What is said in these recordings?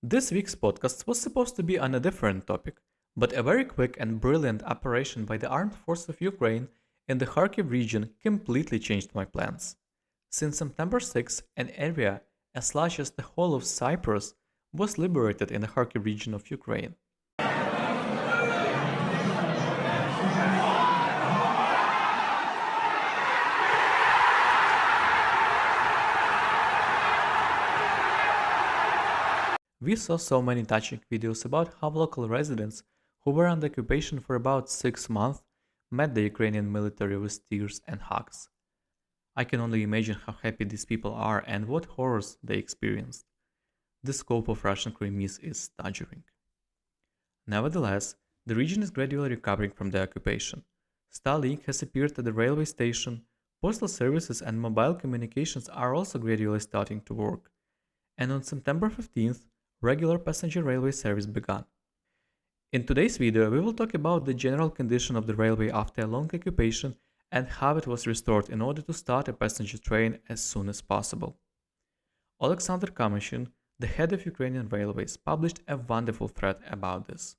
This week's podcast was supposed to be on a different topic, but a very quick and brilliant operation by the armed forces of Ukraine in the Kharkiv region completely changed my plans. Since September 6, an area as large as the whole of Cyprus was liberated in the Kharkiv region of Ukraine. We saw so many touching videos about how local residents who were under occupation for about 6 months met the Ukrainian military with tears and hugs. I can only imagine how happy these people are and what horrors they experienced. The scope of Russian crimes is staggering. Nevertheless, the region is gradually recovering from the occupation. Starlink has appeared at the railway station, postal services and mobile communications are also gradually starting to work. And on September 15th, regular passenger railway service began. In today's video, we will talk about the general condition of the railway after a long occupation and how it was restored in order to start a passenger train as soon as possible. Oleksandr Kamyshin, the head of Ukrainian Railways, published a wonderful thread about this.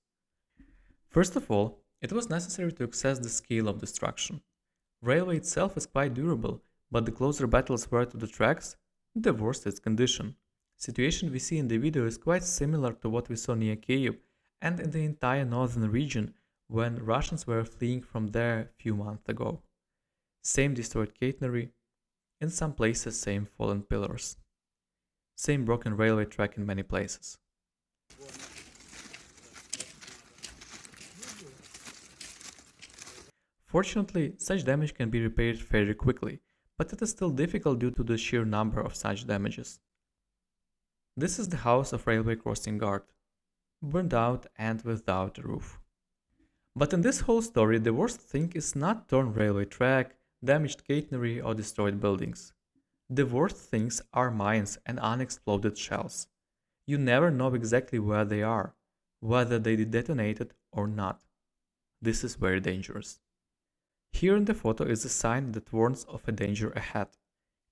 First of all, it was necessary to assess the scale of destruction. Railway itself is quite durable, but the closer battles were to the tracks, the worse its condition. Situation we see in the video is quite similar to what we saw near Kyiv and in the entire northern region when Russians were fleeing from there a few months ago. Same destroyed catenary, in some places same fallen pillars. Same broken railway track in many places. Fortunately, such damage can be repaired very quickly, but it is still difficult due to the sheer number of such damages. This is the house of railway crossing guard, burned out and without a roof. But in this whole story, the worst thing is not torn railway track, damaged catenary or destroyed buildings. The worst things are mines and unexploded shells. You never know exactly where they are, whether they detonated or not. This is very dangerous. Here in the photo is a sign that warns of a danger ahead.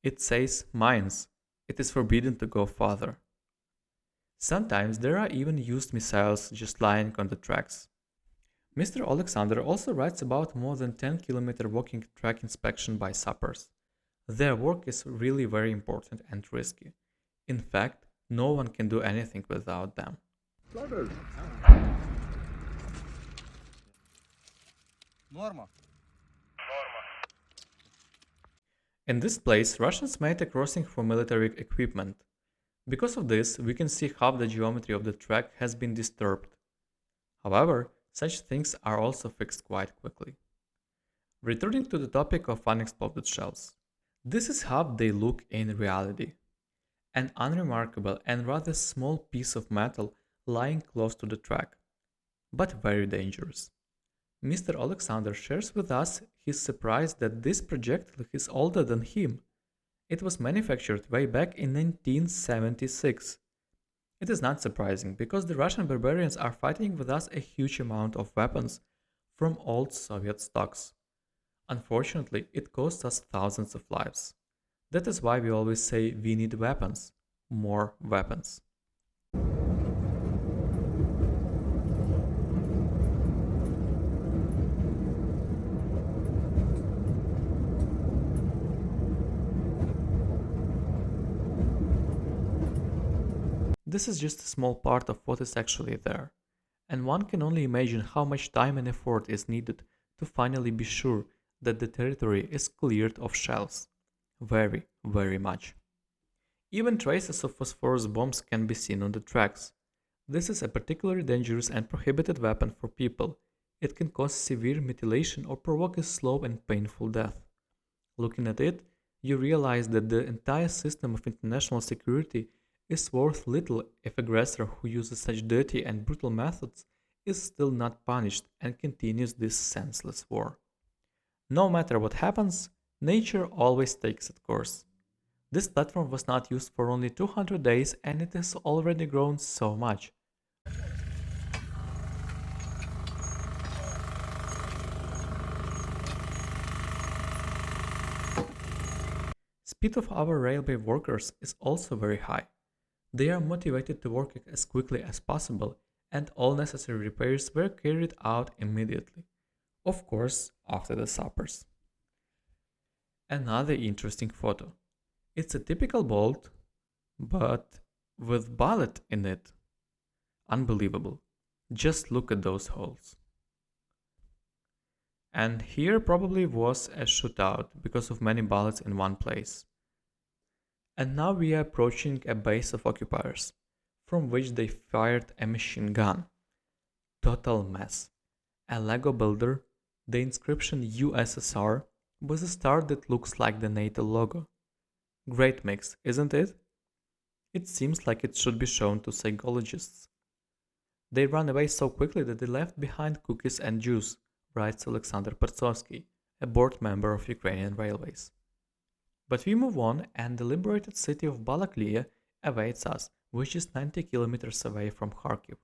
It says mines. It is forbidden to go farther. Sometimes there are even used missiles just lying on the tracks. Mr. Oleksandr also writes about more than 10-kilometer walking track inspection by sappers. Their work is really very important and risky. In fact, no one can do anything without them. Norma. In this place, Russians made a crossing for military equipment. Because of this, we can see how the geometry of the track has been disturbed. However, such things are also fixed quite quickly. Returning to the topic of unexploded shells. This is how they look in reality. An unremarkable and rather small piece of metal lying close to the track, but very dangerous. Mr. Oleksandr shares with us his surprise that this projectile is older than him. It was manufactured way back in 1976. It is not surprising, because the Russian barbarians are fighting with us a huge amount of weapons from old Soviet stocks. Unfortunately, it costs us thousands of lives. That is why we always say we need weapons, more weapons. This is just a small part of what is actually there, and one can only imagine how much time and effort is needed to finally be sure that the territory is cleared of shells. Very, very much. Even traces of phosphorus bombs can be seen on the tracks. This is a particularly dangerous and prohibited weapon for people. It can cause severe mutilation or provoke a slow and painful death. Looking at it, you realize that the entire system of international security is worth little if aggressor who uses such dirty and brutal methods is still not punished and continues this senseless war. No matter what happens, nature always takes its course. This platform was not used for only 200 days and it has already grown so much. Speed of our railway workers is also very high. They are motivated to work as quickly as possible, and all necessary repairs were carried out immediately. Of course, after the suppers. Another interesting photo. It's a typical bolt, but with bullet in it. Unbelievable. Just look at those holes. And here probably was a shootout because of many bullets in one place. And now we are approaching a base of occupiers, from which they fired a machine gun. Total mess. A Lego builder, the inscription USSR, with a star that looks like the NATO logo. Great mix, isn't it? It seems like it should be shown to psychologists. They ran away so quickly that they left behind cookies and juice, writes Oleksandr, a board member of Ukrainian Railways. But we move on, and the liberated city of Balakliia awaits us, which is 90 kilometers away from Kharkiv.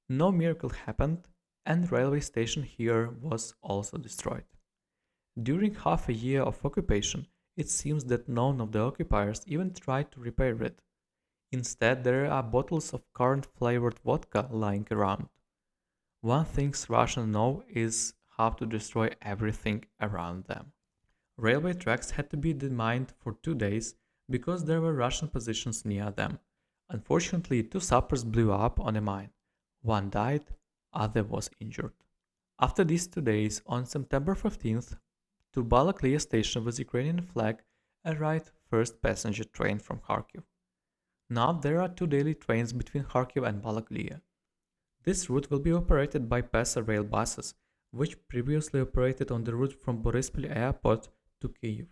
No miracle happened, and railway station here was also destroyed. During half a year of occupation, it seems that none of the occupiers even tried to repair it. Instead, there are bottles of currant-flavored vodka lying around. One thing Russians know is how to destroy everything around them. Railway tracks had to be demined for 2 days because there were Russian positions near them. Unfortunately, 2 sappers blew up on a mine. One died, other was injured. After these 2 days, on September 15th, to Balakliia station with Ukrainian flag arrived first passenger train from Kharkiv. Now there are 2 daily trains between Kharkiv and Balakliia. This route will be operated by PESA rail buses, which previously operated on the route from Boryspil airport to Kyiv.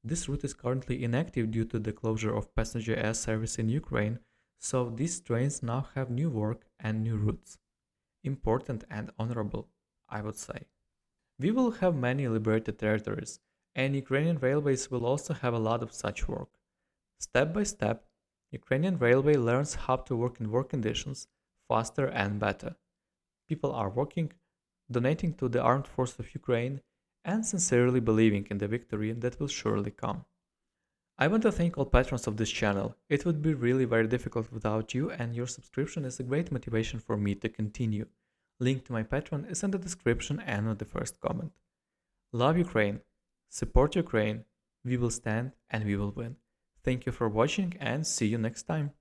This route is currently inactive due to the closure of passenger air service in Ukraine, so these trains now have new work and new routes. Important and honorable, I would say. We will have many liberated territories, and Ukrainian railways will also have a lot of such work. Step by step, Ukrainian railway learns how to work in work conditions faster and better. People are working, donating to the armed force of Ukraine, and sincerely believing in the victory that will surely come. I want to thank all patrons of this channel. It would be really very difficult without you, and your subscription is a great motivation for me to continue. Link to my Patreon is in the description and on the first comment. Love Ukraine, support Ukraine, we will stand and we will win. Thank you for watching and see you next time.